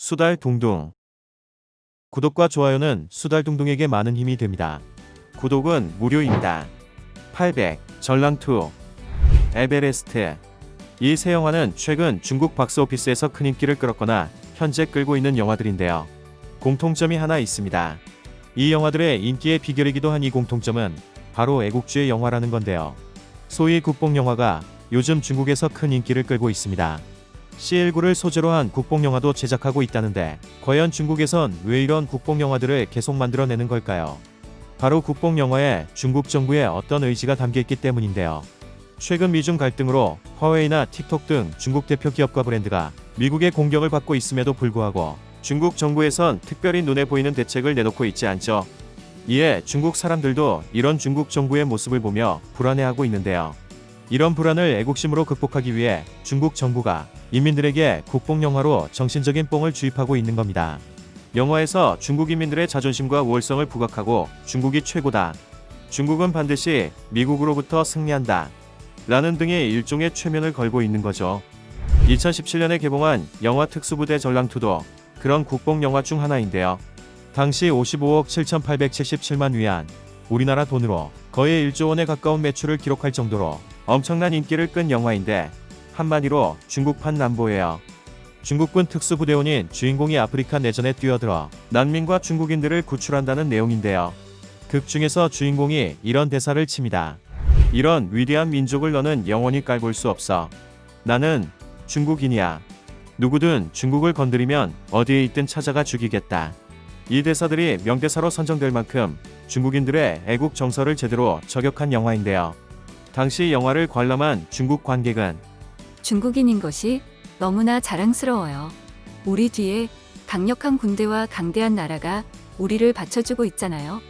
수달둥둥. 구독과 좋아요는 수달둥둥에게 많은 힘이 됩니다. 구독은 무료입니다. 800, 전랑투, 에베레스트. 이 세 영화는 최근 중국 박스오피스에서 큰 인기를 끌었거나 현재 끌고 있는 영화들인데요. 공통점이 하나 있습니다. 이 영화들의 인기의 비결이기도 한 이 공통점은 바로 애국주의 영화라는 건데요. 소위 국뽕영화가 요즘 중국에서 큰 인기를 끌고 있습니다. C19를 소재로 한 국뽕영화도 제작하고 있다는데 과연 중국에선 왜 이런 국뽕영화들을 계속 만들어내는 걸까요? 바로 국뽕영화에 중국 정부의 어떤 의지가 담겨있기 때문인데요. 최근 미중 갈등으로 화웨이나 틱톡 등 중국 대표 기업과 브랜드가 미국의 공격을 받고 있음에도 불구하고 중국 정부에선 특별히 눈에 보이는 대책을 내놓고 있지 않죠. 이에 중국 사람들도 이런 중국 정부의 모습을 보며 불안해하고 있는데요. 이런 불안을 애국심으로 극복하기 위해 중국 정부가 인민들에게 국뽕영화로 정신적인 뽕을 주입하고 있는 겁니다. 영화에서 중국 인민들의 자존심과 우월성을 부각하고 중국이 최고다, 중국은 반드시 미국으로부터 승리한다 라는 등의 일종의 최면을 걸고 있는 거죠. 2017년에 개봉한 영화 특수부대 전랑투도 그런 국뽕영화 중 하나인데요. 당시 55억 7,877만 위안, 우리나라 돈으로 거의 1조 원에 가까운 매출을 기록할 정도로 엄청난 인기를 끈 영화인데 한마디로 중국판 람보예요. 중국군 특수부대원인 주인공이 아프리카 내전에 뛰어들어 난민과 중국인들을 구출한다는 내용인데요. 극 중에서 주인공이 이런 대사를 칩니다. 이런 위대한 민족을 너는 영원히 깔볼 수 없어. 나는 중국인이야. 누구든 중국을 건드리면 어디에 있든 찾아가 죽이겠다. 이 대사들이 명대사로 선정될 만큼 중국인들의 애국 정서를 제대로 저격한 영화인데요. 당시 영화를 관람한 중국 관객은 중국인인 것이 너무나 자랑스러워요. 우리 뒤에 강력한 군대와 강대한 나라가 우리를 받쳐주고 있잖아요.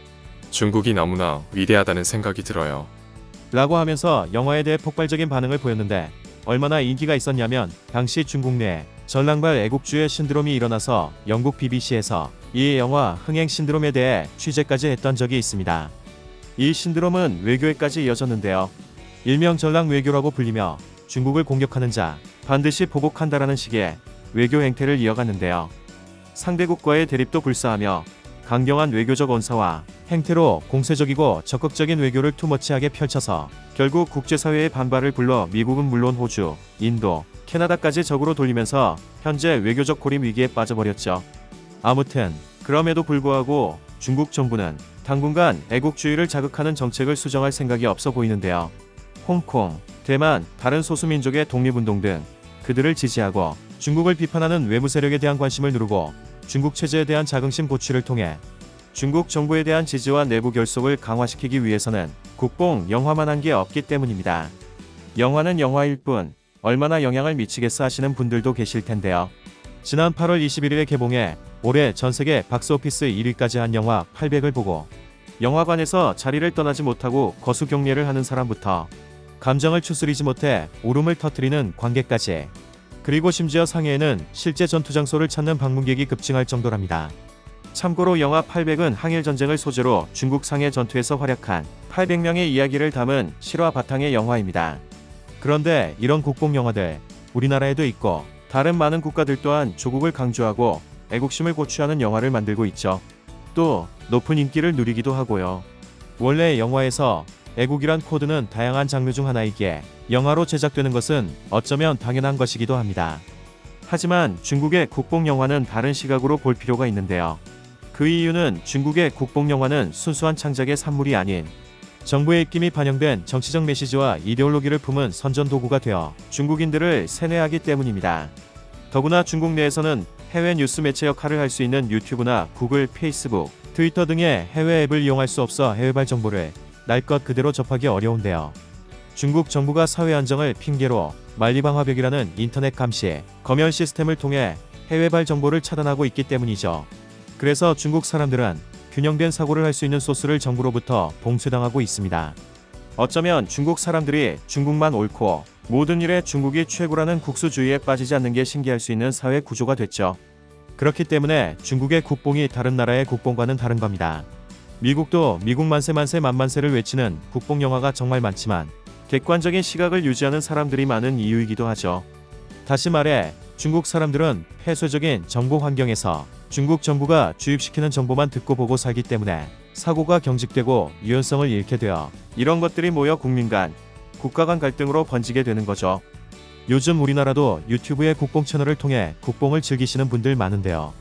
중국이 너무나 위대하다는 생각이 들어요. 라고 하면서 영화에 대해 폭발적인 반응을 보였는데 얼마나 인기가 있었냐면 당시 중국 내에 전랑발 애국주의 신드롬이 일어나서 영국 BBC에서 이 영화 흥행 신드롬에 대해 취재까지 했던 적이 있습니다. 이 신드롬은 외교에까지 이어졌는데요. 일명 전랑 외교라고 불리며 중국을 공격하는 자 반드시 보복한다라는 식의 외교 행태를 이어갔는데요. 상대국과의 대립도 불사하며 강경한 외교적 언사와 행태로 공세적이고 적극적인 외교를 투머치하게 펼쳐서 결국 국제사회의 반발을 불러 미국은 물론 호주, 인도, 캐나다까지 적으로 돌리면서 현재 외교적 고립 위기에 빠져버렸죠. 아무튼 그럼에도 불구하고 중국 정부는 당분간 애국주의를 자극하는 정책을 수정할 생각이 없어 보이는데요. 홍콩, 대만, 다른 소수민족의 독립운동 등 그들을 지지하고 중국을 비판하는 외부 세력에 대한 관심을 누르고 중국 체제에 대한 자긍심 고취를 통해 중국 정부에 대한 지지와 내부 결속을 강화시키기 위해서는 국뽕 영화만 한 게 없기 때문입니다. 영화는 영화일 뿐 얼마나 영향을 미치겠어 하시는 분들도 계실 텐데요. 지난 8월 21일에 개봉해 올해 전세계 박스오피스 1위까지 한 영화 800을 보고 영화관에서 자리를 떠나지 못하고 거수경례를 하는 사람부터 감정을 추스리지 못해 울음을 터뜨리는 관객까지, 그리고 심지어 상해에는 실제 전투 장소를 찾는 방문객이 급증할 정도랍니다. 참고로 영화 800은 항일전쟁을 소재로 중국 상해 전투에서 활약한 800명의 이야기를 담은 실화 바탕의 영화입니다. 그런데 이런 국뽕 영화들 우리나라에도 있고 다른 많은 국가들 또한 조국을 강조하고 애국심을 고취하는 영화를 만들고 있죠. 또 높은 인기를 누리기도 하고요. 원래 영화에서 애국이란 코드는 다양한 장르 중 하나이기에 영화로 제작되는 것은 어쩌면 당연한 것이기도 합니다. 하지만 중국의 국뽕 영화는 다른 시각으로 볼 필요가 있는데요. 그 이유는 중국의 국뽕 영화는 순수한 창작의 산물이 아닌 정부의 입김이 반영된 정치적 메시지와 이데올로기를 품은 선전 도구가 되어 중국인들을 세뇌하기 때문입니다. 더구나 중국 내에서는 해외 뉴스 매체 역할을 할 수 있는 유튜브나 구글, 페이스북, 트위터 등의 해외 앱을 이용할 수 없어 해외발 정보를 날 것 그대로 접하기 어려운데요. 중국 정부가 사회 안정을 핑계로 만리방화벽이라는 인터넷 감시, 검열 시스템을 통해 해외발 정보를 차단하고 있기 때문이죠. 그래서 중국 사람들은 균형된 사고를 할 수 있는 소스를 정부로부터 봉쇄당하고 있습니다. 어쩌면 중국 사람들이 중국만 옳고 모든 일에 중국이 최고라는 국수주의에 빠지지 않는 게 신기할 수 있는 사회 구조가 됐죠. 그렇기 때문에 중국의 국뽕이 다른 나라의 국뽕과는 다른 겁니다. 미국도 미국 만세 만세 만만세를 외치는 국뽕 영화가 정말 많지만 객관적인 시각을 유지하는 사람들이 많은 이유이기도 하죠. 다시 말해 중국 사람들은 폐쇄적인 정보 환경에서 중국 정부가 주입시키는 정보만 듣고 보고 살기 때문에 사고가 경직되고 유연성을 잃게 되어 이런 것들이 모여 국민 간, 국가 간 갈등으로 번지게 되는 거죠. 요즘 우리나라도 유튜브의 국뽕 채널을 통해 국뽕을 즐기시는 분들 많은데요.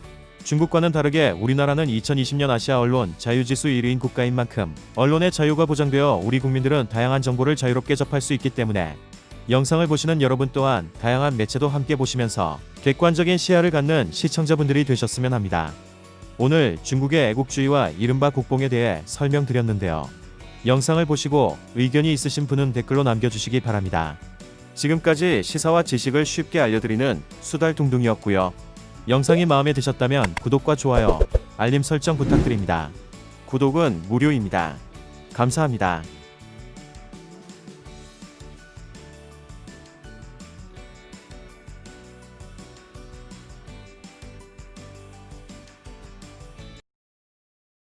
중국과는 다르게 우리나라는 2020년 아시아 언론 자유지수 1위인 국가인 만큼 언론의 자유가 보장되어 우리 국민들은 다양한 정보를 자유롭게 접할 수 있기 때문에 영상을 보시는 여러분 또한 다양한 매체도 함께 보시면서 객관적인 시야를 갖는 시청자분들이 되셨으면 합니다. 오늘 중국의 애국주의와 이른바 국뽕에 대해 설명드렸는데요. 영상을 보시고 의견이 있으신 분은 댓글로 남겨주시기 바랍니다. 지금까지 시사와 지식을 쉽게 알려드리는 수달둥둥이었고요. 영상이 마음에 드셨다면 구독과 좋아요, 알림 설정 부탁드립니다. 구독은 무료입니다. 감사합니다.